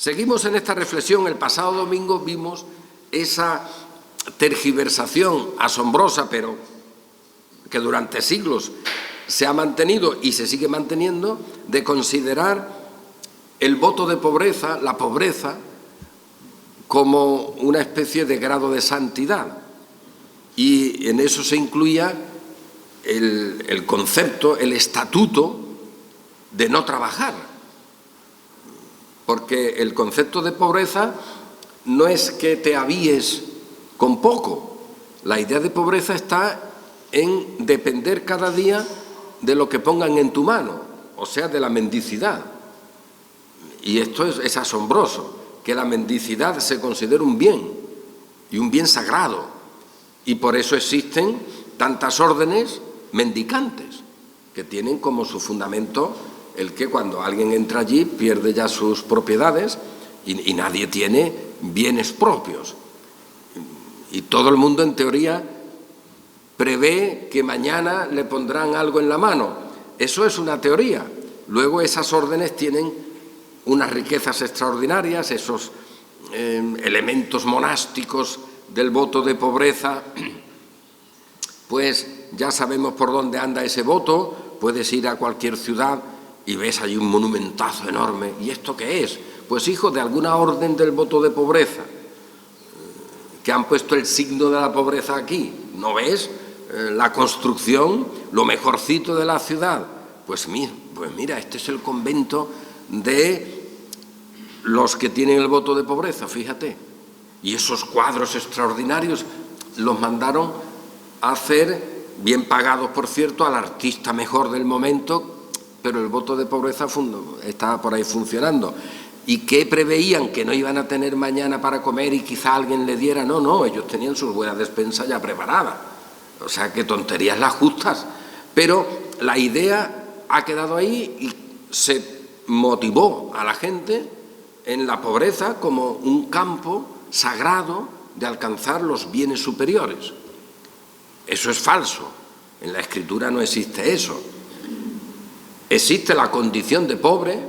Seguimos en esta reflexión. El pasado domingo vimos esa tergiversación asombrosa, pero que durante siglos se ha mantenido y se sigue manteniendo, de considerar el voto de pobreza, la pobreza, como una especie de grado de santidad. Y en eso se incluía el concepto, el estatuto de no trabajar. Porque el concepto de pobreza no es que te avíes con poco. La idea de pobreza está en depender cada día de lo que pongan en tu mano, o sea, de la mendicidad. Y esto es asombroso, que la mendicidad se considere un bien, y un bien sagrado. Y por eso existen tantas órdenes mendicantes, que tienen como su fundamento el que cuando alguien entra allí pierde ya sus propiedades y nadie tiene bienes propios. Y todo el mundo, en teoría, prevé que mañana le pondrán algo en la mano. Eso es una teoría. Luego esas órdenes tienen unas riquezas extraordinarias, esos elementos monásticos del voto de pobreza, pues ya sabemos por dónde anda ese voto. Puedes ir a cualquier ciudad y ves allí un monumentazo enorme. ¿Y esto qué es? Pues hijo de alguna orden del voto de pobreza, que han puesto el signo de la pobreza aquí. ¿No ves? La construcción, lo mejorcito de la ciudad. Pues mira, este es el convento de los que tienen el voto de pobreza, fíjate. Y esos cuadros extraordinarios los mandaron a hacer, bien pagados por cierto, al artista mejor del momento, pero el voto de pobreza estaba por ahí funcionando. ¿Y qué preveían? Que no iban a tener mañana para comer y quizá alguien le diera. No, ellos tenían sus buenas despensas ya preparadas. O sea, que tonterías las justas. Pero la idea ha quedado ahí y se motivó a la gente en la pobreza como un campo sagrado de alcanzar los bienes superiores. Eso es falso. En la Escritura no existe eso. Existe la condición de pobre,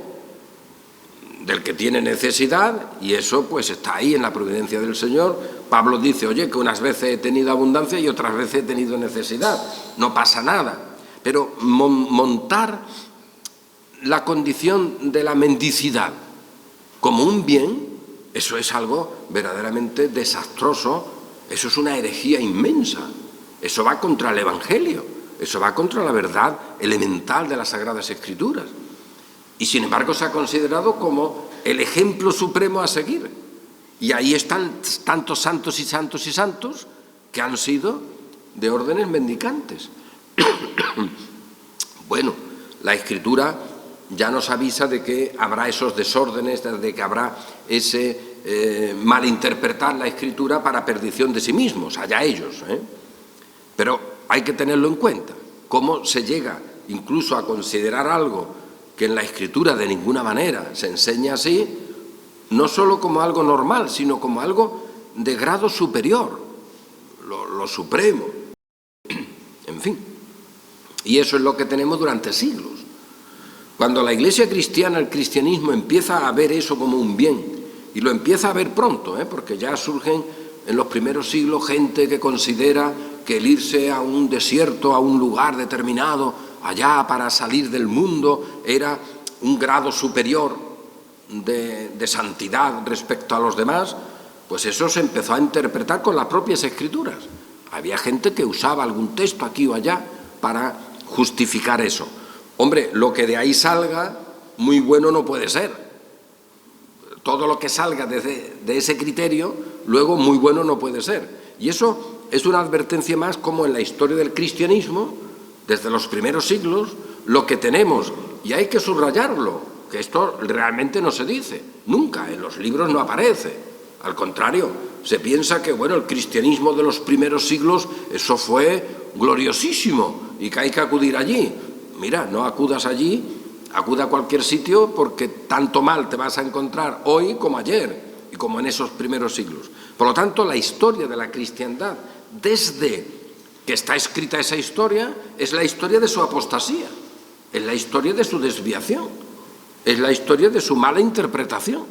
del que tiene necesidad, y eso pues está ahí en la providencia del Señor. Pablo dice, oye, que unas veces he tenido abundancia y otras veces he tenido necesidad. No pasa nada. Pero montar la condición de la mendicidad como un bien, eso es algo verdaderamente desastroso. Eso es una herejía inmensa. Eso va contra el Evangelio. Eso va contra la verdad elemental de las Sagradas Escrituras. Y sin embargo se ha considerado como el ejemplo supremo a seguir. Y ahí están tantos santos y santos y santos que han sido de órdenes mendicantes. Bueno, la Escritura ya nos avisa de que habrá esos desórdenes, de que habrá ese malinterpretar la Escritura para perdición de sí mismos, allá ellos. Pero hay que tenerlo en cuenta, cómo se llega incluso a considerar algo que en la Escritura de ninguna manera se enseña así, no solo como algo normal, sino como algo de grado superior, lo supremo. En fin, y eso es lo que tenemos durante siglos. Cuando la Iglesia cristiana, el cristianismo, empieza a ver eso como un bien, y lo empieza a ver pronto, porque ya surgen en los primeros siglos gente que considera que el irse a un desierto, a un lugar determinado, allá para salir del mundo, era un grado superior de santidad respecto a los demás, pues eso se empezó a interpretar con las propias Escrituras. Había gente que usaba algún texto aquí o allá para justificar eso. Hombre, lo que de ahí salga, muy bueno no puede ser. Todo lo que salga de ese criterio, luego muy bueno no puede ser. Y eso es una advertencia más como en la historia del cristianismo, desde los primeros siglos, lo que tenemos, y hay que subrayarlo, que esto realmente no se dice, nunca, en los libros no aparece. Al contrario, se piensa que, bueno, el cristianismo de los primeros siglos, eso fue gloriosísimo y que hay que acudir allí. Mira, no acudas allí, acuda a cualquier sitio porque tanto mal te vas a encontrar hoy como ayer y como en esos primeros siglos. Por lo tanto, la historia de la cristiandad, desde que está escrita esa historia, es la historia de su apostasía, es la historia de su desviación, es la historia de su mala interpretación.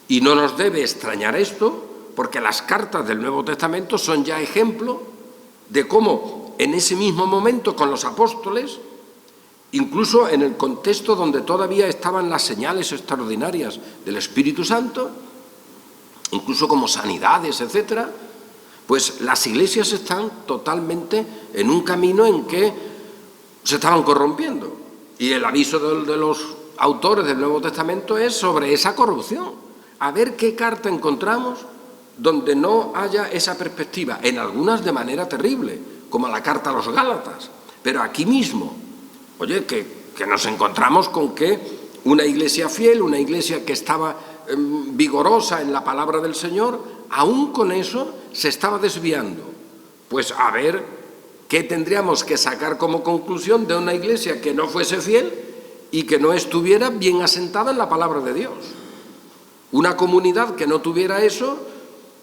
Y no nos debe extrañar esto, porque las cartas del Nuevo Testamento son ya ejemplo de cómo en ese mismo momento con los apóstoles, incluso en el contexto donde todavía estaban las señales extraordinarias del Espíritu Santo, incluso como sanidades, etcétera, pues las iglesias están totalmente en un camino en que se estaban corrompiendo. Y el aviso de los autores del Nuevo Testamento es sobre esa corrupción. A ver qué carta encontramos donde no haya esa perspectiva, en algunas de manera terrible, como la carta a los Gálatas, pero aquí mismo, oye, que nos encontramos con que una iglesia fiel, una iglesia que estaba vigorosa en la palabra del Señor, aún con eso se estaba desviando. Pues a ver qué tendríamos que sacar como conclusión de una iglesia que no fuese fiel y que no estuviera bien asentada en la palabra de Dios. Una comunidad que no tuviera eso,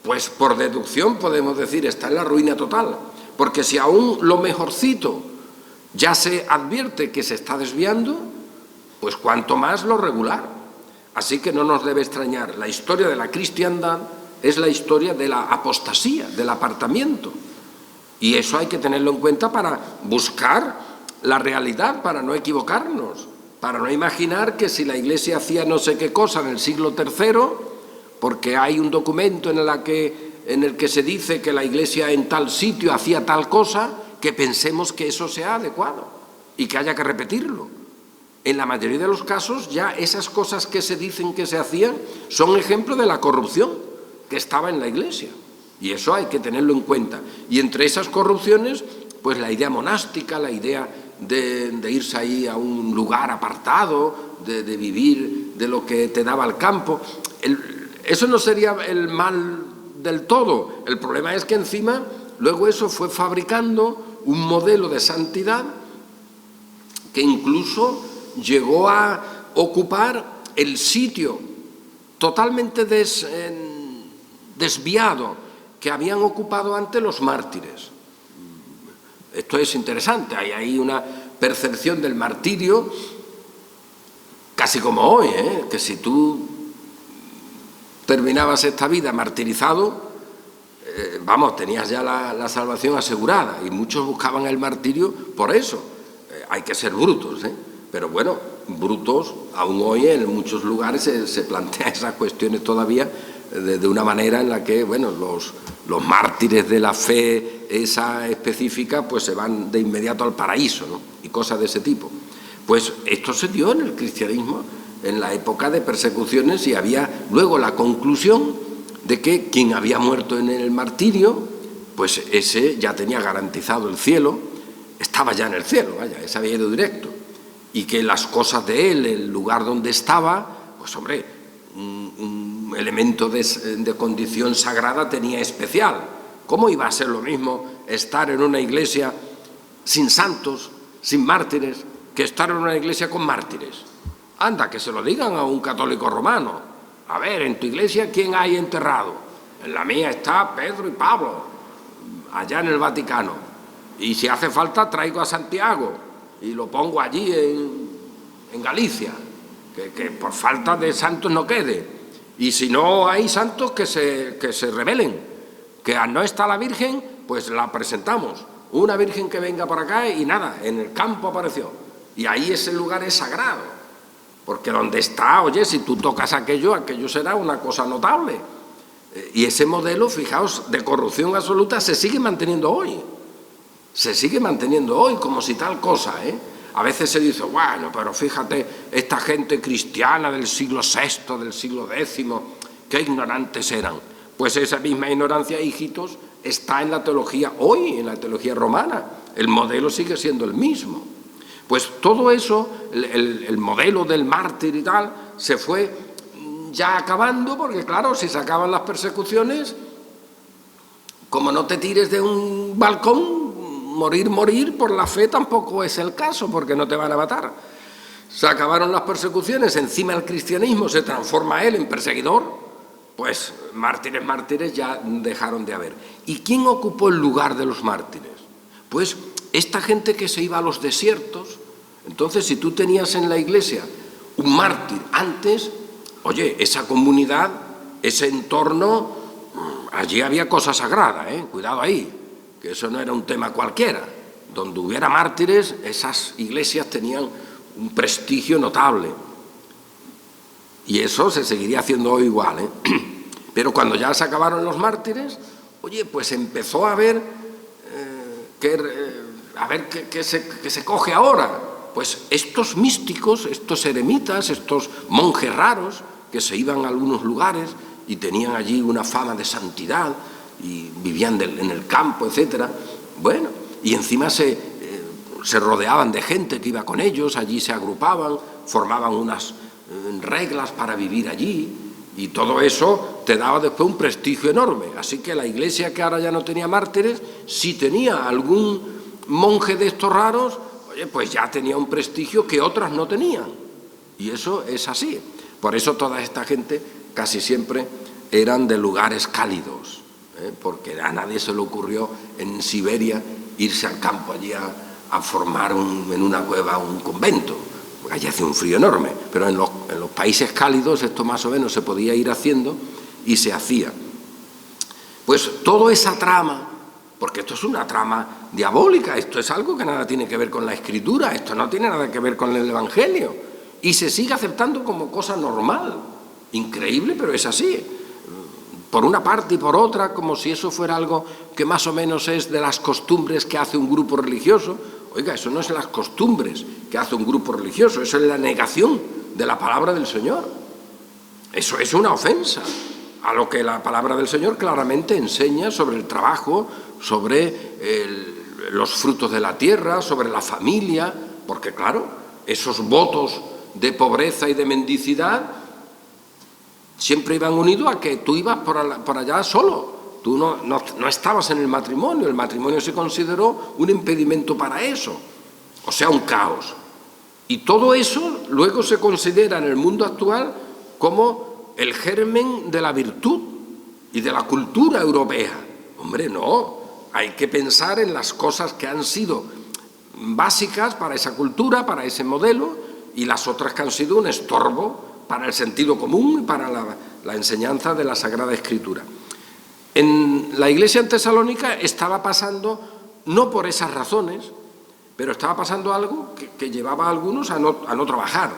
pues por deducción podemos decir, está en la ruina total, porque si aún lo mejorcito ya se advierte que se está desviando, pues cuanto más lo regular. Así que no nos debe extrañar, la historia de la cristiandad es la historia de la apostasía, del apartamiento, y eso hay que tenerlo en cuenta para buscar la realidad, para no equivocarnos, para no imaginar que si la Iglesia hacía no sé qué cosa en el siglo III, porque hay un documento en el que se dice que la Iglesia en tal sitio hacía tal cosa, que pensemos que eso sea adecuado y que haya que repetirlo. En la mayoría de los casos ya esas cosas que se dicen que se hacían son ejemplo de la corrupción que estaba en la Iglesia. Y eso hay que tenerlo en cuenta. Y entre esas corrupciones, pues la idea monástica, la idea de irse ahí a un lugar apartado, de vivir de lo que te daba el campo. Eso no sería el mal del todo. El problema es que encima luego eso fue fabricando un modelo de santidad que incluso llegó a ocupar el sitio totalmente desviado que habían ocupado antes los mártires. Esto es interesante, hay ahí una percepción del martirio casi como hoy, que si tú terminabas esta vida martirizado, tenías ya la salvación asegurada, y muchos buscaban el martirio por eso. Hay que ser brutos, pero bueno, brutos, aún hoy en muchos lugares se plantea esas cuestiones todavía de una manera en la que, bueno, los mártires de la fe esa específica, pues se van de inmediato al paraíso, ¿no? Y cosas de ese tipo. Pues esto se dio en el cristianismo en la época de persecuciones, y había luego la conclusión de que quien había muerto en el martirio, pues ese ya tenía garantizado el cielo, estaba ya en el cielo, ese había ido directo, y que las cosas de él, el lugar donde estaba, pues hombre, un elemento de condición sagrada tenía especial. ¿Cómo iba a ser lo mismo estar en una iglesia sin santos, sin mártires, que estar en una iglesia con mártires? Anda, que se lo digan a un católico romano. A ver, en tu iglesia, ¿quién hay enterrado? En la mía está Pedro y Pablo, allá en el Vaticano. Y si hace falta, traigo a Santiago y lo pongo allí en Galicia, que por falta de santos no quede. Y si no hay santos, que se rebelen. Que no está la Virgen, pues la presentamos. Una Virgen que venga por acá y nada, en el campo apareció. Y ahí ese lugar es sagrado. Porque donde está, oye, si tú tocas aquello será una cosa notable. Y ese modelo, fijaos, de corrupción absoluta se sigue manteniendo hoy. Se sigue manteniendo hoy como si tal cosa, A veces se dice, bueno, pero fíjate, esta gente cristiana del siglo VI, del siglo X, qué ignorantes eran. Pues esa misma ignorancia, hijitos, está en la teología hoy, en la teología romana. El modelo sigue siendo el mismo. Pues todo eso, el modelo del mártir y tal, se fue ya acabando, porque claro, si se acaban las persecuciones, como no te tires de un balcón, morir por la fe tampoco es el caso, porque no te van a matar. Se acabaron las persecuciones, encima el cristianismo se transforma él en perseguidor, pues mártires ya dejaron de haber. ¿Y quién ocupó el lugar de los mártires? Pues esta gente que se iba a los desiertos. Entonces, si tú tenías en la iglesia un mártir antes, oye, esa comunidad ese entorno, allí había cosa sagrada, cuidado ahí, que eso no era un tema cualquiera. Donde hubiera mártires, esas iglesias tenían un prestigio notable. Y eso se seguiría haciendo hoy igual, Pero cuando ya se acabaron los mártires, oye, pues empezó a ver qué se coge ahora. Pues estos místicos, estos eremitas, estos monjes raros que se iban a algunos lugares y tenían allí una fama de santidad y vivían en el campo, etcétera. Bueno, y encima se rodeaban de gente que iba con ellos, allí se agrupaban, formaban unas reglas para vivir allí, y todo eso te daba después un prestigio enorme. Así que la iglesia, que ahora ya no tenía mártires, si tenía algún monje de estos raros, oye, pues ya tenía un prestigio que otras no tenían. Y eso es así. Por eso toda esta gente casi siempre eran de lugares cálidos, porque a nadie se le ocurrió en Siberia irse al campo allí a formar en una cueva un convento. Allí hace un frío enorme, pero en los países cálidos esto más o menos se podía ir haciendo y se hacía. Pues toda esa trama, porque esto es una trama diabólica, esto es algo que nada tiene que ver con la Escritura, esto no tiene nada que ver con el Evangelio, y se sigue aceptando como cosa normal. Increíble, pero es así. Por una parte y por otra, como si eso fuera algo que más o menos es de las costumbres que hace un grupo religioso. Oiga, eso no es las costumbres que hace un grupo religioso, eso es la negación de la palabra del Señor. Eso es una ofensa a lo que la palabra del Señor claramente enseña sobre el trabajo, sobre los frutos de la tierra, sobre la familia, porque claro, esos votos de pobreza y de mendicidad siempre iban unidos a que tú ibas por allá solo. Tú no estabas en el matrimonio se consideró un impedimento para eso, o sea, un caos. Y todo eso luego se considera en el mundo actual como el germen de la virtud y de la cultura europea. Hombre, no, hay que pensar en las cosas que han sido básicas para esa cultura, para ese modelo, y las otras que han sido un estorbo para el sentido común y para la enseñanza de la Sagrada Escritura. En la iglesia en Tesalónica estaba pasando, no por esas razones, pero estaba pasando algo que llevaba a algunos a no trabajar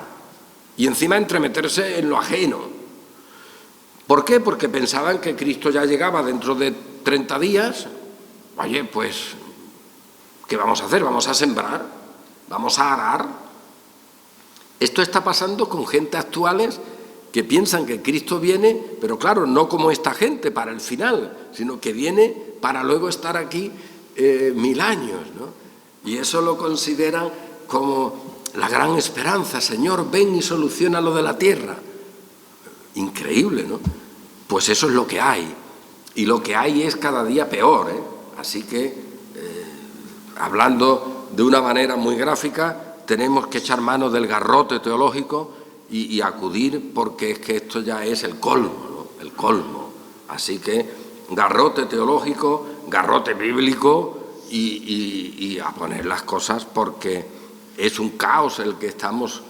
y encima entremeterse en lo ajeno. ¿Por qué? Porque pensaban que Cristo ya llegaba dentro de 30 días. Oye, pues, ¿qué vamos a hacer? Vamos a sembrar, vamos a arar. Esto está pasando con gente actuales que piensan que Cristo viene, pero claro, no como esta gente para el final, sino que viene para luego estar aquí 1000 años, ¿no? Y eso lo consideran como la gran esperanza. Señor, ven y soluciona lo de la tierra. Increíble, ¿no? Pues eso es lo que hay. Y lo que hay es cada día peor, Así que, hablando de una manera muy gráfica, tenemos que echar mano del garrote teológico y acudir, porque es que esto ya es el colmo, ¿no? El colmo. Así que garrote teológico, garrote bíblico y a poner las cosas, porque es un caos el que estamos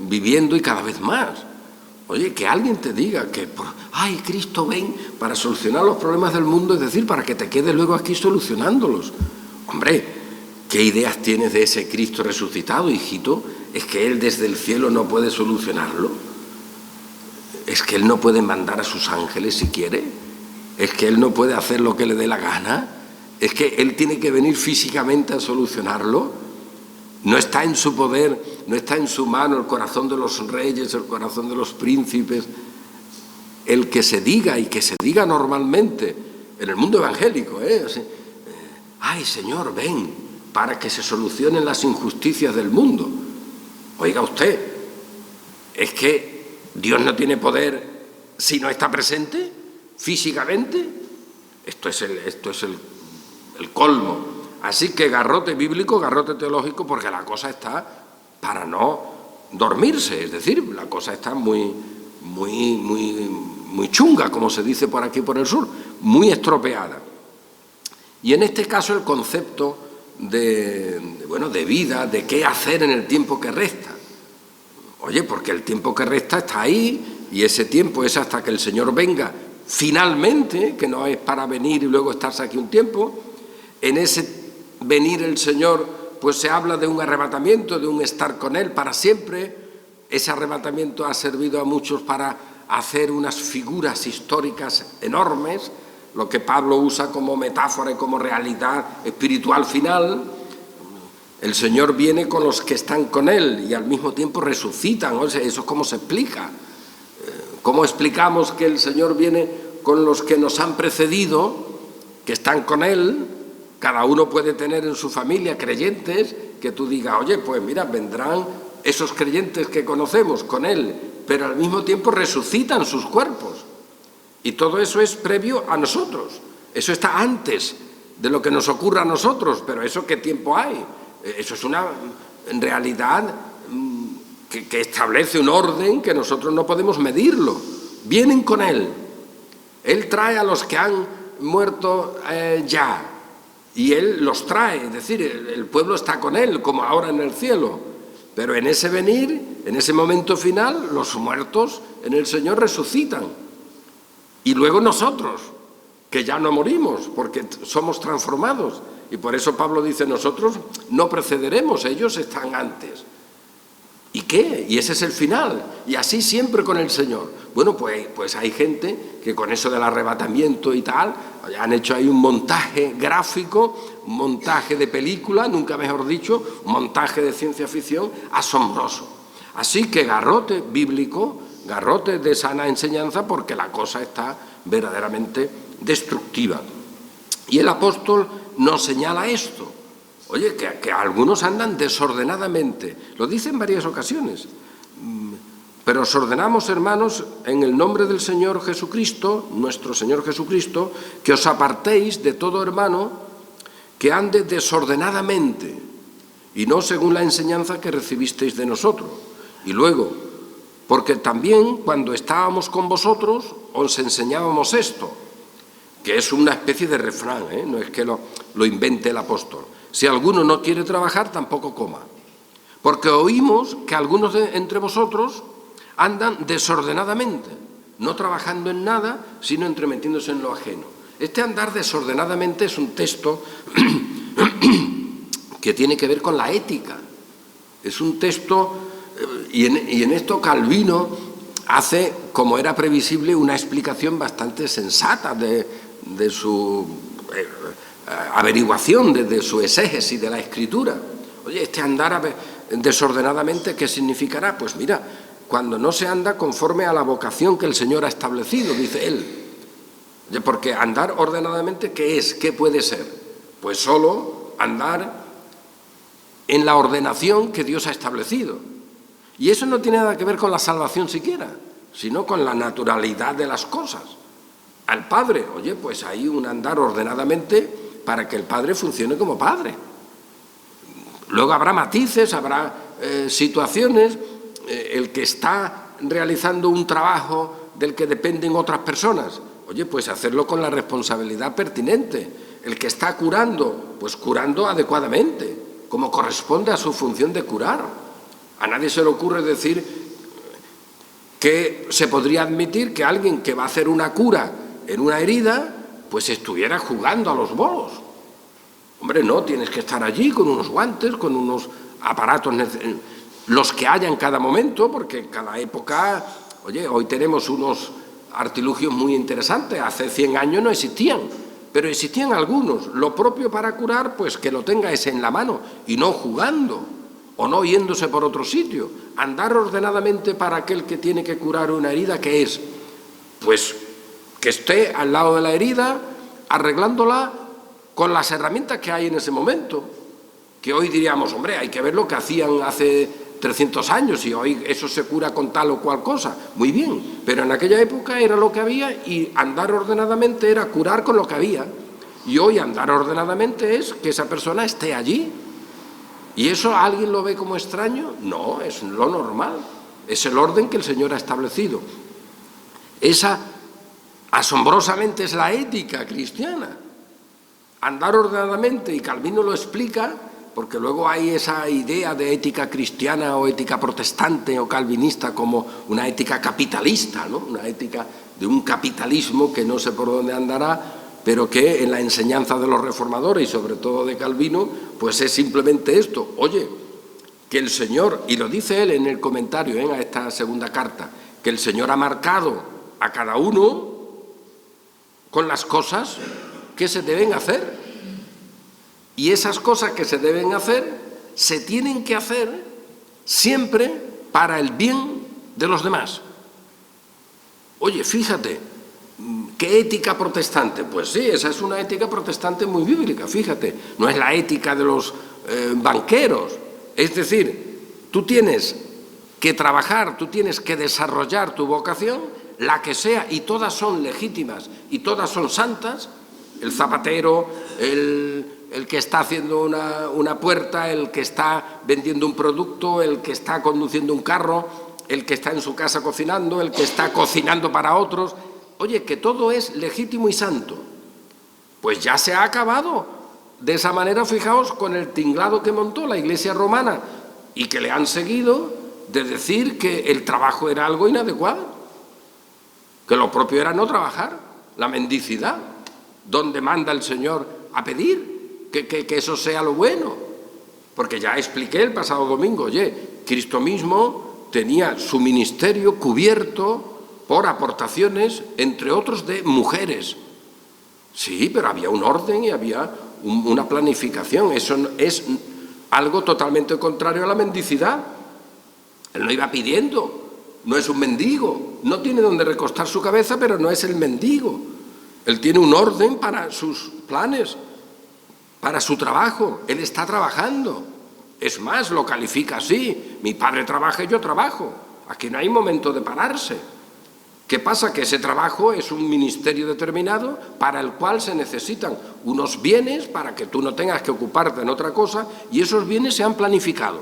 viviendo y cada vez más. Oye, que alguien te diga que, ay, Cristo ven para solucionar los problemas del mundo, es decir, para que te quedes luego aquí solucionándolos. Hombre, ¿qué ideas tienes de ese Cristo resucitado, hijito? ¿Es que Él desde el cielo no puede solucionarlo? ¿Es que Él no puede mandar a sus ángeles si quiere? ¿Es que Él no puede hacer lo que le dé la gana? ¿Es que Él tiene que venir físicamente a solucionarlo? No está en su poder, no está en su mano el corazón de los reyes, el corazón de los príncipes. El que se diga, y que se diga normalmente en el mundo evangélico, ay, Señor, ven para que se solucionen las injusticias del mundo. Oiga usted, ¿es que Dios no tiene poder si no está presente físicamente? Esto es el colmo. Así que garrote bíblico, garrote teológico, porque la cosa está para no dormirse, es decir, la cosa está muy chunga, como se dice por aquí por el sur, muy estropeada. Y en este caso el concepto de vida, de qué hacer en el tiempo que resta. Oye, porque el tiempo que resta está ahí, y ese tiempo es hasta que el Señor venga finalmente, que no es para venir y luego estarse aquí un tiempo. En ese venir el Señor, pues se habla de un arrebatamiento, de un estar con Él para siempre. Ese arrebatamiento ha servido a muchos para hacer unas figuras históricas enormes, lo que Pablo usa como metáfora y como realidad espiritual final. El Señor viene con los que están con Él y al mismo tiempo resucitan. O sea, ¿eso cómo se explica? ¿Cómo explicamos que el Señor viene con los que nos han precedido, que están con Él? Cada uno puede tener en su familia creyentes que tú digas, oye, pues mira, vendrán esos creyentes que conocemos con Él, pero al mismo tiempo resucitan sus cuerpos. Y todo eso es previo a nosotros. Eso está antes de lo que nos ocurra a nosotros, pero ¿eso qué tiempo hay? Eso es una realidad que establece un orden que nosotros no podemos medirlo. Vienen con Él. Él trae a los que han muerto ya. Y Él los trae, es decir, el pueblo está con Él, como ahora en el cielo. Pero en ese venir, en ese momento final, los muertos en el Señor resucitan. Y luego nosotros, que ya no morimos, porque somos transformados. Y por eso Pablo dice, nosotros no precederemos, ellos están antes. ¿Y qué? Y ese es el final. Y así siempre con el Señor. Bueno, pues hay gente que con eso del arrebatamiento y tal, han hecho ahí un montaje gráfico, un montaje de película, nunca mejor dicho, un montaje de ciencia ficción asombroso. Así que garrote bíblico, garrote de sana enseñanza, porque la cosa está verdaderamente destructiva. Y el apóstol nos señala esto. Oye, que algunos andan desordenadamente, lo dice en varias ocasiones, pero os ordenamos, hermanos, en el nombre del Señor Jesucristo, nuestro Señor Jesucristo, que os apartéis de todo hermano que ande desordenadamente y no según la enseñanza que recibisteis de nosotros. Y luego, porque también cuando estábamos con vosotros os enseñábamos esto, que es una especie de refrán, no es que lo invente el apóstol. Si alguno no quiere trabajar, tampoco coma. Porque oímos que algunos entre vosotros andan desordenadamente, no trabajando en nada, sino entremetiéndose en lo ajeno. Este andar desordenadamente es un texto que tiene que ver con la ética. Es un texto, y en esto Calvino hace, como era previsible, una explicación bastante sensata de su averiguación, de su exégesis de la Escritura. Oye, este andar desordenadamente, ¿qué significará? Pues mira, cuando no se anda conforme a la vocación que el Señor ha establecido, dice él. Oye, porque andar ordenadamente, ¿qué es? ¿Qué puede ser? Pues solo andar en la ordenación que Dios ha establecido. Y eso no tiene nada que ver con la salvación siquiera, sino con la naturalidad de las cosas. Al Padre, oye, pues hay un andar ordenadamente para que el Padre funcione como Padre. Luego habrá matices, habrá situaciones, el que está realizando un trabajo del que dependen otras personas, oye, pues hacerlo con la responsabilidad pertinente. El que está curando, pues curando adecuadamente, como corresponde a su función de curar. A nadie se le ocurre decir que se podría admitir que alguien que va a hacer una cura en una herida, pues estuviera jugando a los bolos. Hombre, no, tienes que estar allí con unos guantes, con unos aparatos, los que haya en cada momento, porque en cada época, oye, hoy tenemos unos artilugios muy interesantes, hace 100 años no existían, pero existían algunos. Lo propio para curar, pues que lo tenga ese en la mano y no jugando o no yéndose por otro sitio. Andar ordenadamente para aquel que tiene que curar una herida, ¿qué es? Pues que esté al lado de la herida, arreglándola con las herramientas que hay en ese momento. Que hoy diríamos, hombre, hay que ver lo que hacían hace 300 años y hoy eso se cura con tal o cual cosa. Muy bien, pero en aquella época era lo que había y andar ordenadamente era curar con lo que había. Y hoy andar ordenadamente es que esa persona esté allí. ¿Y eso alguien lo ve como extraño? No, es lo normal. Es el orden que el Señor ha establecido. Esa, asombrosamente, es la ética cristiana. Andar ordenadamente, y Calvino lo explica, porque luego hay esa idea de ética cristiana o ética protestante o calvinista como una ética capitalista, ¿no? Una ética de un capitalismo que no sé por dónde andará, pero que en la enseñanza de los reformadores y sobre todo de Calvino, pues es simplemente esto. Oye, que el Señor, y lo dice él en el comentario a esta segunda carta, que el Señor ha marcado a cada uno con las cosas que se deben hacer. Y esas cosas que se deben hacer, se tienen que hacer siempre para el bien de los demás. Oye, fíjate, ¿qué ética protestante? Pues sí, esa es una ética protestante muy bíblica, fíjate. No es la ética de los banqueros. Es decir, tú tienes que trabajar, tú tienes que desarrollar tu vocación, la que sea, y todas son legítimas y todas son santas. El zapatero, el que está haciendo una puerta, el que está vendiendo un producto, el que está conduciendo un carro, el que está en su casa cocinando, el que está cocinando para otros. Oye, que todo es legítimo y santo. Pues ya se ha acabado. De esa manera, fijaos, con el tinglado que montó la Iglesia romana y que le han seguido, de decir que el trabajo era algo inadecuado, que lo propio era no trabajar, la mendicidad, donde manda el Señor a pedir que eso sea lo bueno. Porque ya expliqué el pasado domingo, oye, Cristo mismo tenía su ministerio cubierto por aportaciones, entre otros, de mujeres. Sí, pero había un orden y había una planificación. Eso es algo totalmente contrario a la mendicidad. Él no iba pidiendo, no es un mendigo, no tiene donde recostar su cabeza, pero no es el mendigo. Él tiene un orden para sus planes, para su trabajo. Él está trabajando. Es más, lo califica así: mi padre trabaja y yo trabajo. Aquí no hay momento de pararse. ¿Qué pasa? Que ese trabajo es un ministerio determinado para el cual se necesitan unos bienes para que tú no tengas que ocuparte en otra cosa, y esos bienes se han planificado.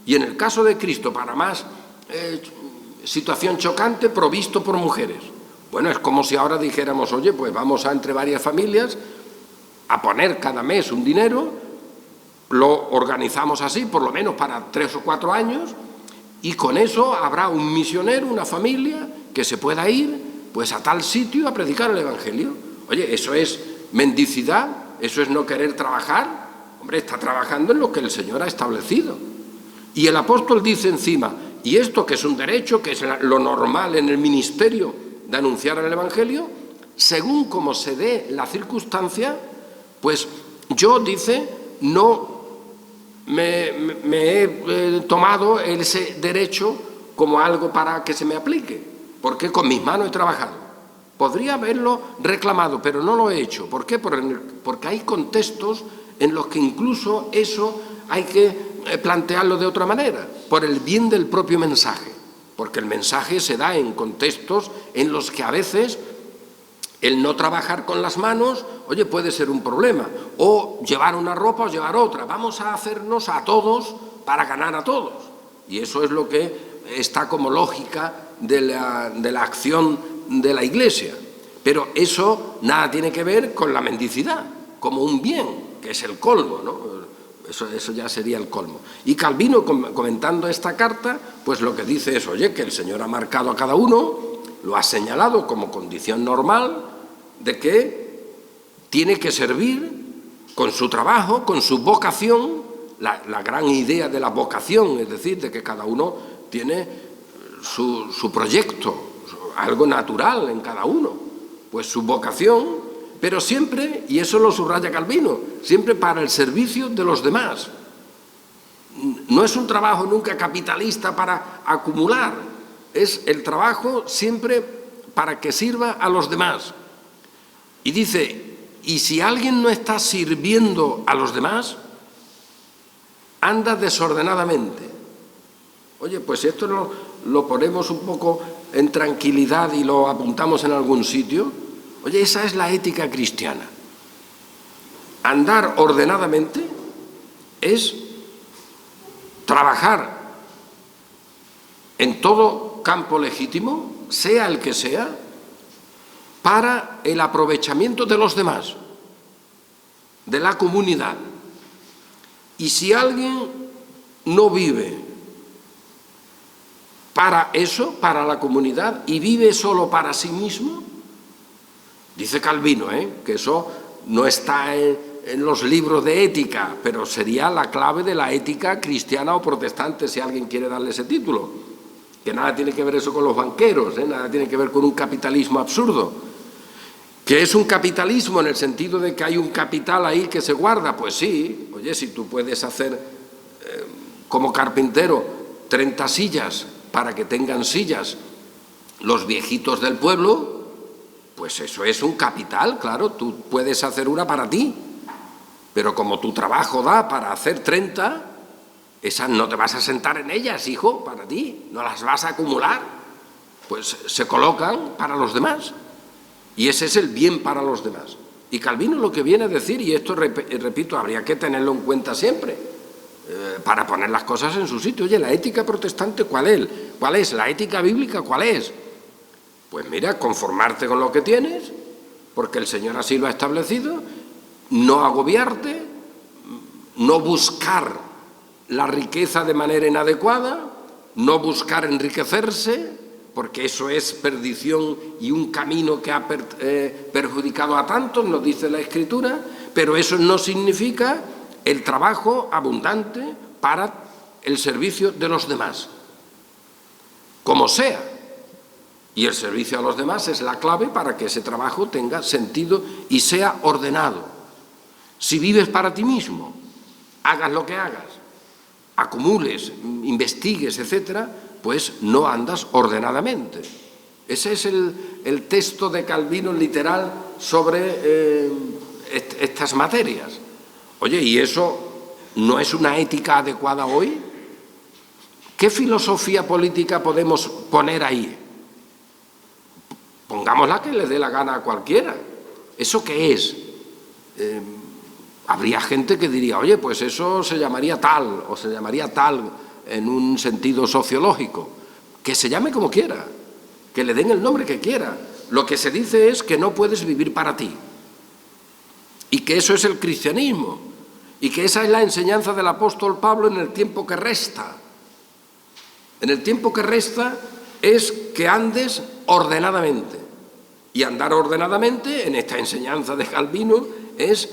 Y en el caso de Cristo, para más situación chocante, provisto por mujeres. Bueno, es como si ahora dijéramos, oye, pues vamos a, entre varias familias, a poner cada mes un dinero, lo organizamos así, por lo menos para 3 o 4 años, y con eso habrá un misionero, una familia, que se pueda ir pues a tal sitio a predicar el Evangelio. Oye, eso es mendicidad, eso es no querer trabajar. Hombre, está trabajando en lo que el Señor ha establecido. Y el apóstol dice encima, y esto que es un derecho, que es lo normal en el ministerio de anunciar el Evangelio, según como se dé la circunstancia, pues yo, dice, no me he tomado ese derecho como algo para que se me aplique, porque con mis manos he trabajado. Podría haberlo reclamado, pero no lo he hecho. ¿Por qué? Porque hay contextos en los que incluso eso hay que plantearlo de otra manera, por el bien del propio mensaje, porque el mensaje se da en contextos en los que a veces el no trabajar con las manos, oye, puede ser un problema, o llevar una ropa o llevar otra. Vamos a hacernos a todos para ganar a todos, y eso es lo que está como lógica de la acción de la Iglesia. Pero eso nada tiene que ver con la mendicidad, como un bien, que es el colmo, ¿no? Eso ya sería el colmo. Y Calvino, comentando esta carta, pues lo que dice es, oye, que el Señor ha marcado a cada uno, lo ha señalado como condición normal de que tiene que servir con su trabajo, con su vocación, la gran idea de la vocación, es decir, de que cada uno tiene su proyecto, algo natural en cada uno, pues su vocación, pero siempre, y eso lo subraya Calvino, siempre para el servicio de los demás. No es un trabajo nunca capitalista para acumular, es el trabajo siempre para que sirva a los demás. Y dice, y si alguien no está sirviendo a los demás, anda desordenadamente. Oye, pues esto lo ponemos un poco en tranquilidad y lo apuntamos en algún sitio. Oye, esa es la ética cristiana. Andar ordenadamente es trabajar en todo campo legítimo, sea el que sea, para el aprovechamiento de los demás, de la comunidad. Y si alguien no vive para eso, para la comunidad, y vive solo para sí mismo, dice Calvino, que eso no está en los libros de ética, pero sería la clave de la ética cristiana o protestante, si alguien quiere darle ese título, que nada tiene que ver eso con los banqueros, nada tiene que ver con un capitalismo absurdo, que es un capitalismo en el sentido de que hay un capital ahí que se guarda. Pues sí, oye, si tú puedes hacer como carpintero 30 sillas para que tengan sillas los viejitos del pueblo, pues eso es un capital, claro, tú puedes hacer una para ti, pero como tu trabajo da para hacer 30, esas no te vas a sentar en ellas, hijo, para ti, no las vas a acumular, pues se colocan para los demás, y ese es el bien para los demás. Y Calvino lo que viene a decir, y esto, repito, habría que tenerlo en cuenta siempre, para poner las cosas en su sitio. Oye, ¿la ética protestante cuál es? ¿Cuál es? ¿La ética bíblica cuál es? Pues mira, conformarte con lo que tienes, porque el Señor así lo ha establecido, no agobiarte, no buscar la riqueza de manera inadecuada, no buscar enriquecerse, porque eso es perdición y un camino que ha perjudicado a tantos, nos dice la Escritura, pero eso no significa el trabajo abundante para el servicio de los demás, como sea. Y el servicio a los demás es la clave para que ese trabajo tenga sentido y sea ordenado. Si vives para ti mismo, hagas lo que hagas, acumules, investigues, etcétera, pues no andas ordenadamente. Ese es el texto de Calvino literal sobre estas materias. Oye, ¿y eso no es una ética adecuada hoy? ¿Qué filosofía política podemos poner ahí? Pongámosla que le dé la gana a cualquiera. ¿Eso qué es? Habría gente que diría, oye, pues eso se llamaría tal, o se llamaría tal en un sentido sociológico. Que se llame como quiera, que le den el nombre que quiera. Lo que se dice es que no puedes vivir para ti. Y que eso es el cristianismo. Y que esa es la enseñanza del apóstol Pablo en el tiempo que resta. En el tiempo que resta es que andes ordenadamente. Y andar ordenadamente, en esta enseñanza de Calvino, es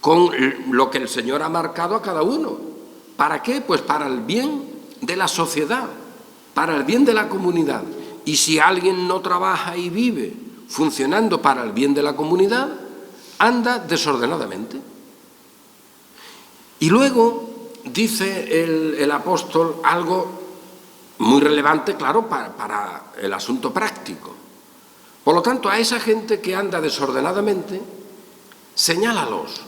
con lo que el Señor ha marcado a cada uno. ¿Para qué? Pues para el bien de la sociedad, para el bien de la comunidad. Y si alguien no trabaja y vive funcionando para el bien de la comunidad, anda desordenadamente. Y luego dice el apóstol algo muy relevante, claro, para el asunto práctico. Por lo tanto, a esa gente que anda desordenadamente, señálalos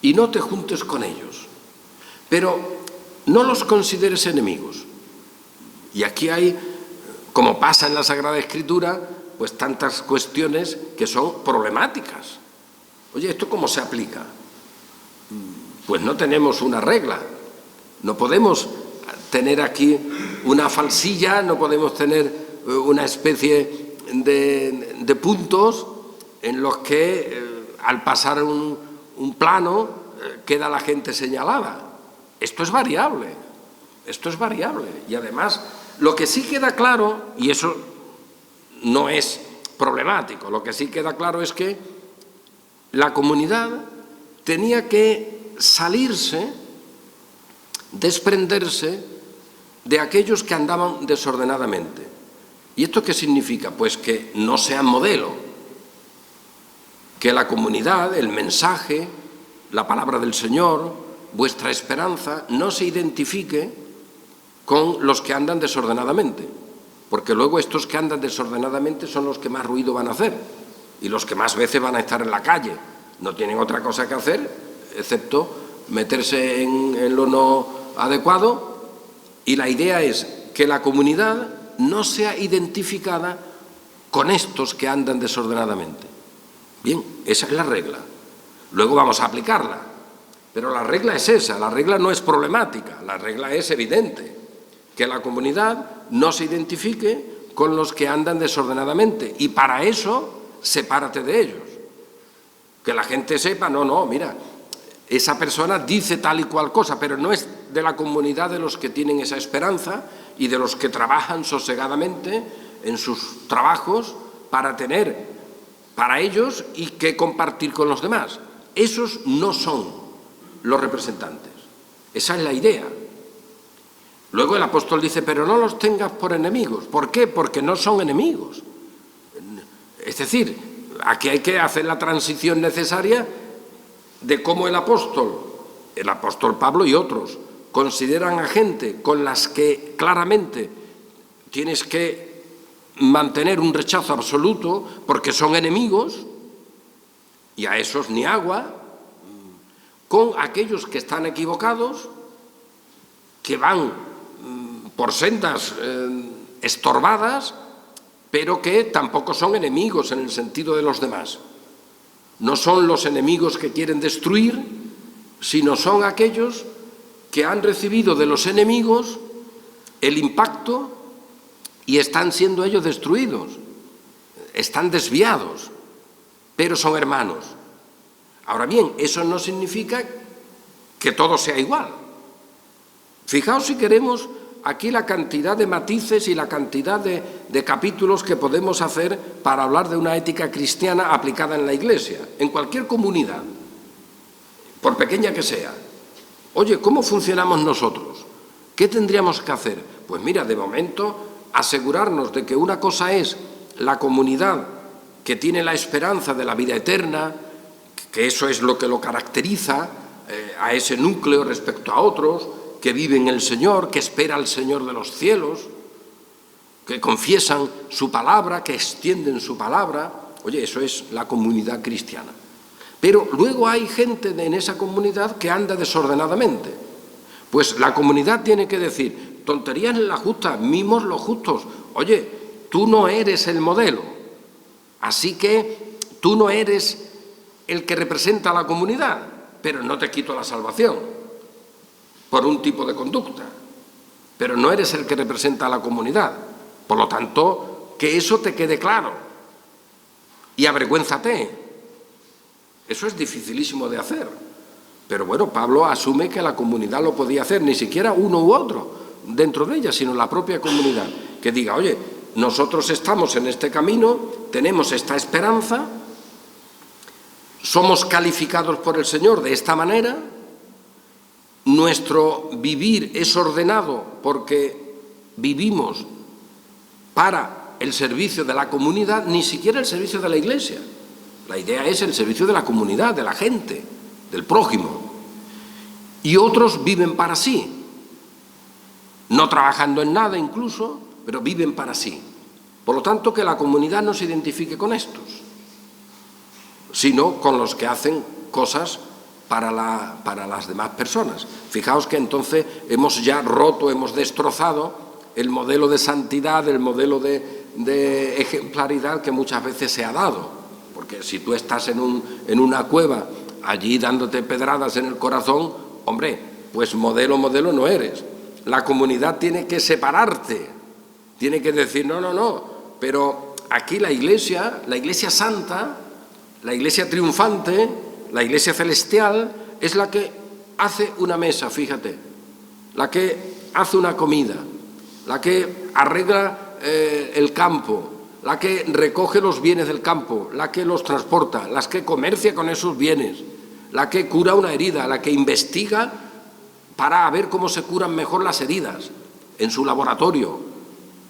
y no te juntes con ellos. Pero no los consideres enemigos. Y aquí hay, como pasa en la Sagrada Escritura, pues tantas cuestiones que son problemáticas. Oye, ¿esto cómo se aplica? Pues no tenemos una regla. No podemos tener aquí una falsilla, no podemos tener una especie de puntos en los que al pasar un plano queda la gente señalada. Esto es variable, y además lo que sí queda claro, y eso no es problemático, lo que sí queda claro es que la comunidad tenía que salirse, desprenderse de aquellos que andaban desordenadamente. ¿Y esto qué significa? Pues que no sean modelo, que la comunidad, el mensaje, la palabra del Señor, vuestra esperanza, no se identifique con los que andan desordenadamente, porque luego estos que andan desordenadamente son los que más ruido van a hacer y los que más veces van a estar en la calle. No tienen otra cosa que hacer excepto meterse en lo no adecuado, y la idea es que la comunidad no sea identificada con estos que andan desordenadamente. Bien, esa es la regla. Luego vamos a aplicarla. Pero la regla es esa, la regla no es problemática, la regla es evidente, que la comunidad no se identifique con los que andan desordenadamente, y para eso sepárate de ellos. Que la gente sepa, no, mira, esa persona dice tal y cual cosa, pero no es de la comunidad de los que tienen esa esperanza y de los que trabajan sosegadamente en sus trabajos para tener para ellos y que compartir con los demás. Esos no son los representantes. Esa es la idea. Luego el apóstol dice, pero no los tengas por enemigos. ¿Por qué? Porque no son enemigos. Es decir, aquí hay que hacer la transición necesaria de cómo el apóstol Pablo y otros, consideran a gente con las que claramente tienes que mantener un rechazo absoluto porque son enemigos, y a esos ni agua, con aquellos que están equivocados, que van por sendas estorbadas, pero que tampoco son enemigos en el sentido de los demás. No son los enemigos que quieren destruir, sino son aquellos que han recibido de los enemigos el impacto y están siendo ellos destruidos, están desviados, pero son hermanos. Ahora bien, eso no significa que todo sea igual. Fijaos, si queremos, aquí la cantidad de matices y la cantidad de capítulos que podemos hacer para hablar de una ética cristiana aplicada en la Iglesia, en cualquier comunidad, por pequeña que sea. Oye, ¿cómo funcionamos nosotros? ¿Qué tendríamos que hacer? Pues mira, de momento, asegurarnos de que una cosa es la comunidad que tiene la esperanza de la vida eterna, que eso es lo que lo caracteriza, a ese núcleo respecto a otros, que vive en el Señor, que espera al Señor de los cielos, que confiesan su palabra, que extienden su palabra. Oye, eso es la comunidad cristiana. Pero luego hay gente en esa comunidad que anda desordenadamente. Pues la comunidad tiene que decir, tonterías en la justa, mimos los justos. Oye, tú no eres el modelo, así que tú no eres el que representa a la comunidad, pero no te quito la salvación por un tipo de conducta, pero no eres el que representa a la comunidad. Por lo tanto, que eso te quede claro y avergüénzate. Eso es dificilísimo de hacer, pero bueno, Pablo asume que la comunidad lo podía hacer, ni siquiera uno u otro dentro de ella, sino la propia comunidad, que diga, oye, nosotros estamos en este camino, tenemos esta esperanza, somos calificados por el Señor de esta manera, nuestro vivir es ordenado porque vivimos para el servicio de la comunidad, ni siquiera el servicio de la Iglesia. La idea es el servicio de la comunidad, de la gente, del prójimo. Y otros viven para sí, no trabajando en nada incluso, pero viven para sí. Por lo tanto, que la comunidad no se identifique con estos, sino con los que hacen cosas para las demás personas. Fijaos que entonces hemos ya roto, hemos destrozado el modelo de santidad, el modelo de ejemplaridad que muchas veces se ha dado. Porque si tú estás en una cueva, allí dándote pedradas en el corazón, hombre, pues modelo no eres. La comunidad tiene que separarte, tiene que decir, no, pero aquí la Iglesia santa, la Iglesia triunfante, la Iglesia celestial, es la que hace una mesa, fíjate, la que hace una comida, la que arregla el campo, la que recoge los bienes del campo, la que los transporta, la que comercia con esos bienes, la que cura una herida, la que investiga para ver cómo se curan mejor las heridas en su laboratorio.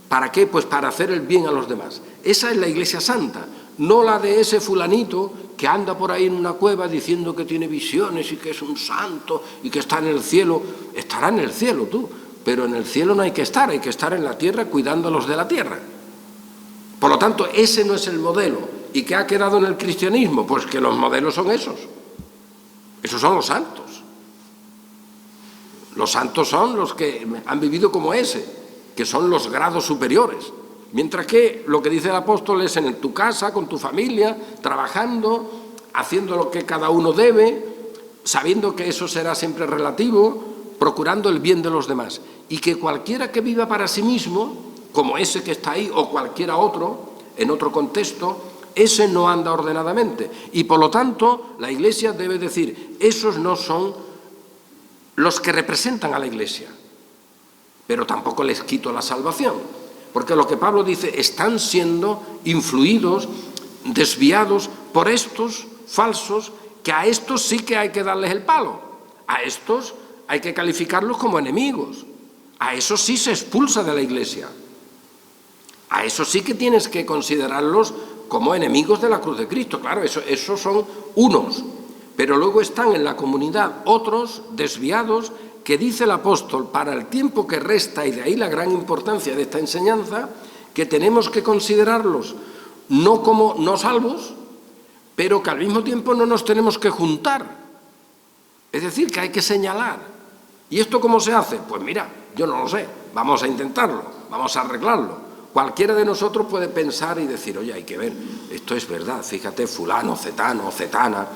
¿Para qué? Pues para hacer el bien a los demás. Esa es la Iglesia santa, no la de ese fulanito que anda por ahí en una cueva diciendo que tiene visiones y que es un santo y que está en el cielo. Estará en el cielo tú, pero en el cielo no hay que estar en la tierra cuidando a los de la tierra. Por lo tanto, ese no es el modelo. ¿Y qué ha quedado en el cristianismo? Pues que los modelos son esos. Esos son los santos. Los santos son los que han vivido como ese, que son los grados superiores. Mientras que lo que dice el apóstol es en tu casa, con tu familia, trabajando, haciendo lo que cada uno debe, sabiendo que eso será siempre relativo, procurando el bien de los demás. Y que cualquiera que viva para sí mismo, como ese que está ahí o cualquiera otro, en otro contexto, ese no anda ordenadamente. Y por lo tanto, la Iglesia debe decir, esos no son los que representan a la Iglesia. Pero tampoco les quito la salvación. Porque lo que Pablo dice, están siendo influidos, desviados por estos falsos, que a estos sí que hay que darles el palo. A estos hay que calificarlos como enemigos. A esos sí se expulsa de la Iglesia. A esos sí que tienes que considerarlos como enemigos de la cruz de Cristo. Claro, esos son unos. Pero luego están en la comunidad otros desviados que dice el apóstol, para el tiempo que resta, y de ahí la gran importancia de esta enseñanza, que tenemos que considerarlos no como no salvos, pero que al mismo tiempo no nos tenemos que juntar. Es decir, que hay que señalar. ¿Y esto cómo se hace? Pues mira, yo no lo sé, vamos a intentarlo, vamos a arreglarlo. Cualquiera de nosotros puede pensar y decir, oye, hay que ver, esto es verdad, fíjate, fulano, cetano, cetana,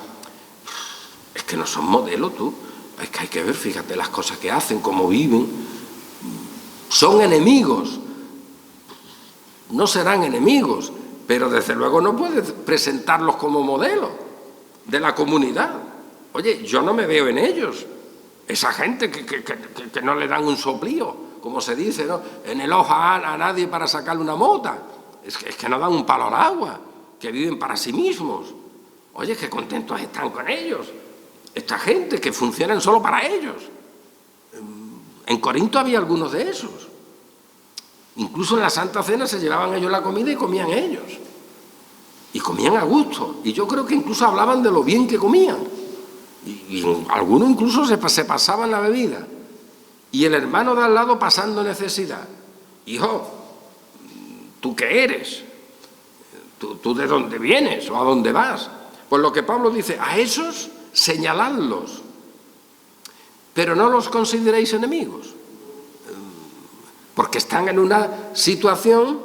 es que no son modelos, tú. Es que hay que ver, fíjate, las cosas que hacen, cómo viven. Son enemigos. No serán enemigos, pero desde luego no puedes presentarlos como modelo de la comunidad. Oye, yo no me veo en ellos. Esa gente que no le dan un soplío, como se dice, ¿no?, en el ojo a nadie para sacarle una mota. Es que no dan un palo al agua, que viven para sí mismos. Oye, qué contentos están con ellos. Esta gente que funcionan solo para ellos. En Corinto había algunos de esos. Incluso en la Santa Cena se llevaban ellos la comida y comían ellos. Y comían a gusto. Y yo creo que incluso hablaban de lo bien que comían. Y algunos incluso se pasaban la bebida. Y el hermano de al lado pasando necesidad. Hijo, ¿tú qué eres? ¿Tú de dónde vienes o a dónde vas? Pues lo que Pablo dice, a esos señaladlos, pero no los consideréis enemigos, porque están en una situación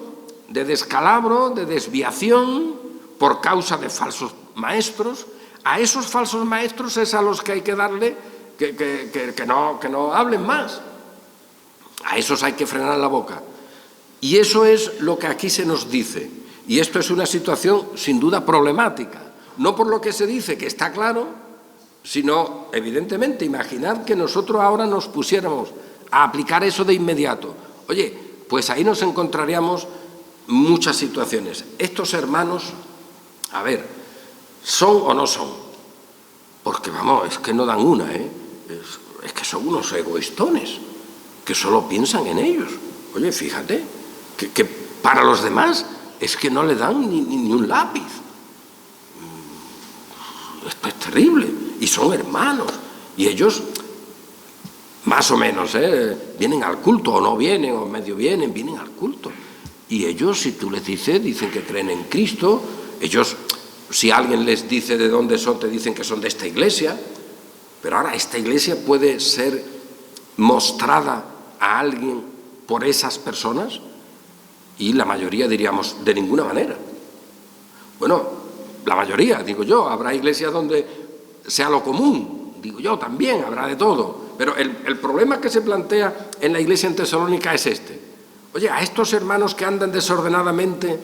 de descalabro, de desviación, por causa de falsos maestros. A esos falsos maestros es a los que hay que darle que no hablen más. A esos hay que frenar la boca. Y eso es lo que aquí se nos dice. Y esto es una situación sin duda problemática. No por lo que se dice, que está claro, sino, evidentemente, imaginad que nosotros ahora nos pusiéramos a aplicar eso de inmediato. Oye, pues ahí nos encontraríamos muchas situaciones. Estos hermanos, a ver, ¿son o no son? Porque, vamos, es que no dan una, ¿eh? Es que son unos egoístones, que solo piensan en ellos. Oye, fíjate, que para los demás es que no le dan ni un lápiz. Esto es terrible. Y son hermanos. Y ellos, más o menos, vienen al culto, o no vienen, o medio vienen al culto. Y ellos, si tú les dices, dicen que creen en Cristo. Ellos, si alguien les dice de dónde son, te dicen que son de esta iglesia. Pero ahora, esta iglesia puede ser mostrada a alguien por esas personas. Y la mayoría diríamos, de ninguna manera. Bueno, la mayoría, digo yo, habrá iglesias donde sea lo común, digo yo, también habrá de todo. Pero el problema que se plantea en la iglesia en Tesalónica es este. Oye, a estos hermanos que andan desordenadamente,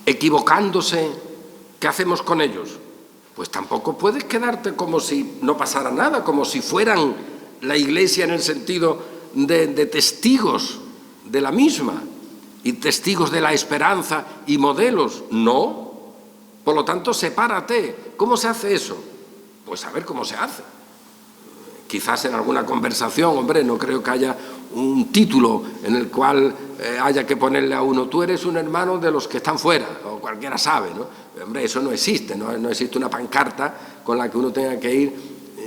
equivocándose, ¿qué hacemos con ellos? Pues tampoco puedes quedarte como si no pasara nada, como si fueran la iglesia en el sentido de testigos de la misma y testigos de la esperanza y modelos. No. Por lo tanto, sepárate. ¿Cómo se hace eso? Pues a ver cómo se hace. Quizás en alguna conversación, hombre, no creo que haya un título en el cual haya que ponerle a uno, tú eres un hermano de los que están fuera, o cualquiera sabe, ¿no? Hombre, eso no existe, no existe una pancarta con la que uno tenga que ir,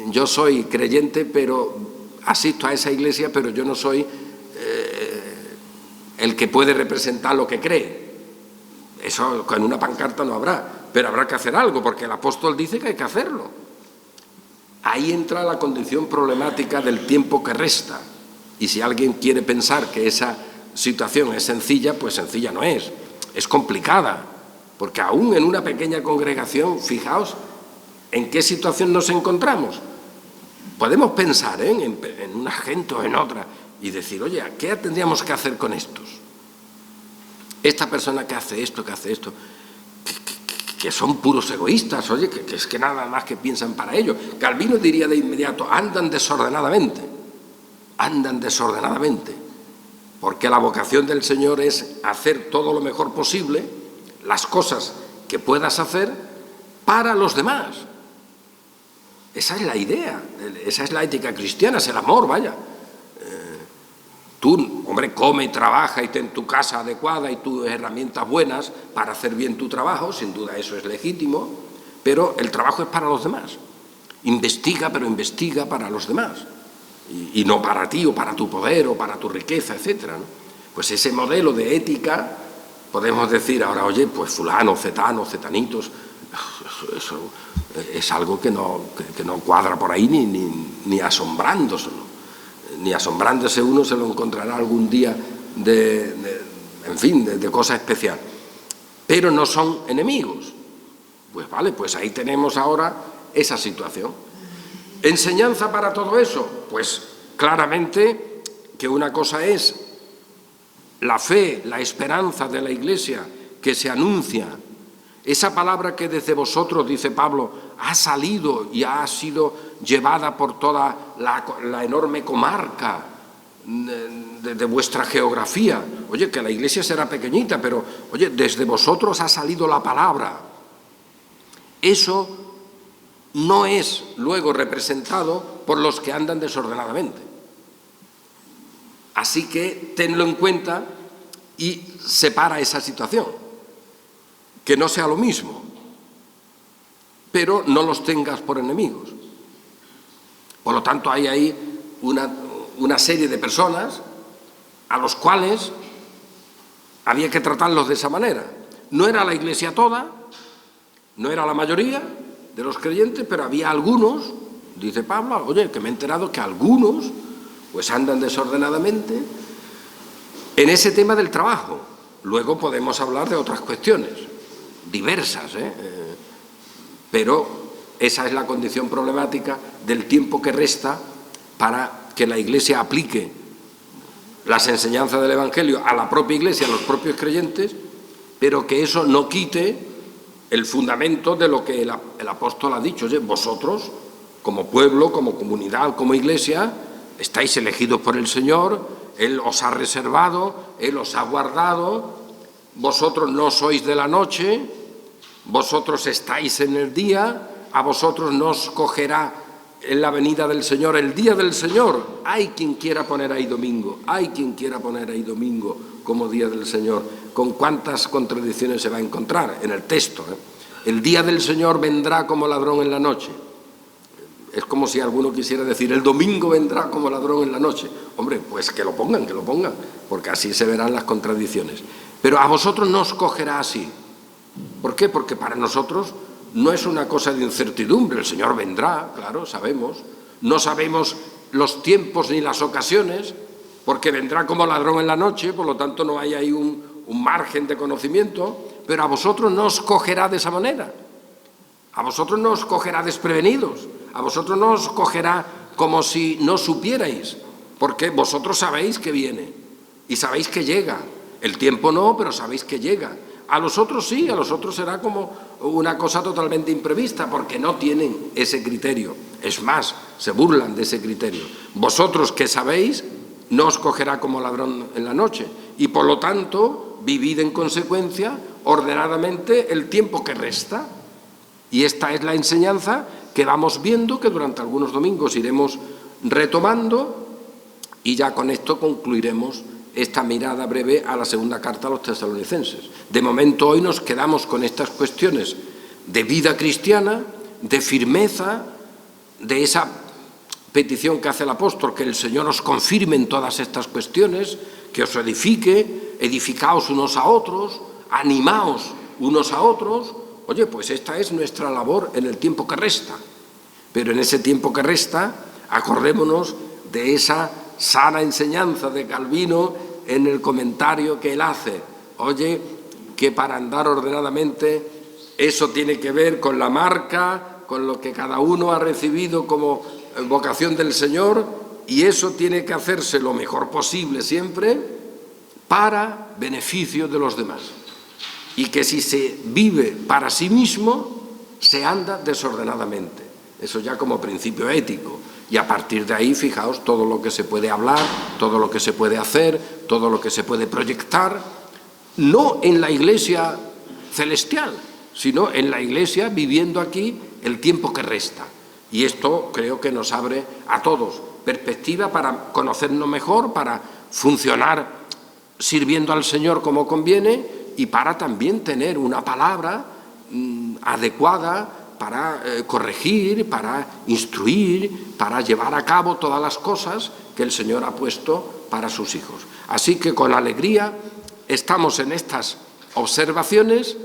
yo soy creyente, pero asisto a esa iglesia, pero yo no soy el que puede representar lo que cree. Eso con una pancarta no habrá. Pero habrá que hacer algo, porque el apóstol dice que hay que hacerlo. Ahí entra la condición problemática del tiempo que resta. Y si alguien quiere pensar que esa situación es sencilla, pues sencilla no es. Es complicada, porque aún en una pequeña congregación, fijaos en qué situación nos encontramos. Podemos pensar en una gente o en otra y decir, oye, ¿qué tendríamos que hacer con estos? Esta persona que hace esto, que son puros egoístas, oye, que es que nada más que piensan para ellos. Calvino diría de inmediato, andan desordenadamente, porque la vocación del Señor es hacer todo lo mejor posible, las cosas que puedas hacer para los demás. Esa es la idea, esa es la ética cristiana, es el amor, vaya. Tú, hombre, come y trabaja y ten tu casa adecuada y tus herramientas buenas para hacer bien tu trabajo, sin duda eso es legítimo, pero el trabajo es para los demás. Investiga, pero investiga para los demás, y no para ti o para tu poder o para tu riqueza, etcétera, ¿no? Pues ese modelo de ética, podemos decir ahora, oye, pues fulano, cetano, cetanitos, eso es algo que no cuadra por ahí ni asombrándose, ¿no? Ni asombrándose uno se lo encontrará algún día de cosa especial. Pero no son enemigos. Pues vale, pues ahí tenemos ahora esa situación. ¿Enseñanza para todo eso? Pues claramente que una cosa es la fe, la esperanza de la Iglesia que se anuncia. Esa palabra que desde vosotros, dice Pablo, ha salido y ha sido llevada por toda la enorme comarca de vuestra geografía. Oye, que la Iglesia será pequeñita, pero, oye, desde vosotros ha salido la palabra. Eso no es luego representado por los que andan desordenadamente. Así que tenlo en cuenta y separa esa situación. Que no sea lo mismo, pero no los tengas por enemigos. Por lo tanto, hay ahí una serie de personas a los cuales había que tratarlos de esa manera. No era la Iglesia toda, no era la mayoría de los creyentes, pero había algunos, dice Pablo, oye, que me he enterado que algunos pues andan desordenadamente en ese tema del trabajo. Luego podemos hablar de otras cuestiones diversas, pero esa es la condición problemática del tiempo que resta para que la Iglesia aplique las enseñanzas del Evangelio a la propia Iglesia, a los propios creyentes, pero que eso no quite el fundamento de lo que el apóstol ha dicho. Oye, vosotros, como pueblo, como comunidad, como Iglesia, estáis elegidos por el Señor, Él os ha reservado, Él os ha guardado. Vosotros no sois de la noche, vosotros estáis en el día, a vosotros no os cogerá en la venida del Señor, el día del Señor. Hay quien quiera poner ahí domingo, como día del Señor. ¿Con cuántas contradicciones se va a encontrar en el texto? El día del Señor vendrá como ladrón en la noche. Es como si alguno quisiera decir, el domingo vendrá como ladrón en la noche. Hombre, pues que lo pongan, porque así se verán las contradicciones. Pero a vosotros no os cogerá así. ¿Por qué? Porque para nosotros no es una cosa de incertidumbre. El Señor vendrá, claro, sabemos. No sabemos los tiempos ni las ocasiones, porque vendrá como ladrón en la noche, por lo tanto no hay ahí un margen de conocimiento, pero a vosotros no os cogerá de esa manera. A vosotros no os cogerá desprevenidos, a vosotros no os cogerá como si no supierais, porque vosotros sabéis que viene y sabéis que llega. El tiempo no, pero sabéis que llega. A los otros sí, a los otros será como una cosa totalmente imprevista, porque no tienen ese criterio. Es más, se burlan de ese criterio. Vosotros que sabéis, no os cogerá como ladrón en la noche, y por lo tanto, vivid en consecuencia, ordenadamente, el tiempo que resta. Y esta es la enseñanza que vamos viendo, que durante algunos domingos iremos retomando, y ya con esto concluiremos esta mirada breve a la segunda carta a los tesalonicenses. De momento hoy nos quedamos con estas cuestiones de vida cristiana, de firmeza, de esa petición que hace el apóstol, que el Señor os confirme en todas estas cuestiones, que os edifique, edificaos unos a otros, animaos unos a otros. Oye, pues esta es nuestra labor en el tiempo que resta. Pero en ese tiempo que resta, acordémonos de esa sana enseñanza de Calvino en el comentario que él hace. Oye, que para andar ordenadamente eso tiene que ver con la marca, con lo que cada uno ha recibido como vocación del Señor, y eso tiene que hacerse lo mejor posible siempre para beneficio de los demás. y que si se vive para sí mismo, se anda desordenadamente. Eso ya como principio ético. Y a partir de ahí, fijaos, todo lo que se puede hablar, todo lo que se puede hacer, todo lo que se puede proyectar, no en la Iglesia celestial, sino en la Iglesia viviendo aquí el tiempo que resta. Y esto creo que nos abre a todos perspectiva para conocernos mejor, para funcionar sirviendo al Señor como conviene y para también tener una palabra adecuada para corregir, para instruir, para llevar a cabo todas las cosas que el Señor ha puesto para sus hijos. Así que con alegría estamos en estas observaciones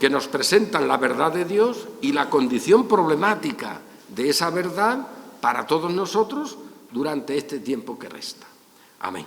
que nos presentan la verdad de Dios y la condición problemática de esa verdad para todos nosotros durante este tiempo que resta. Amén.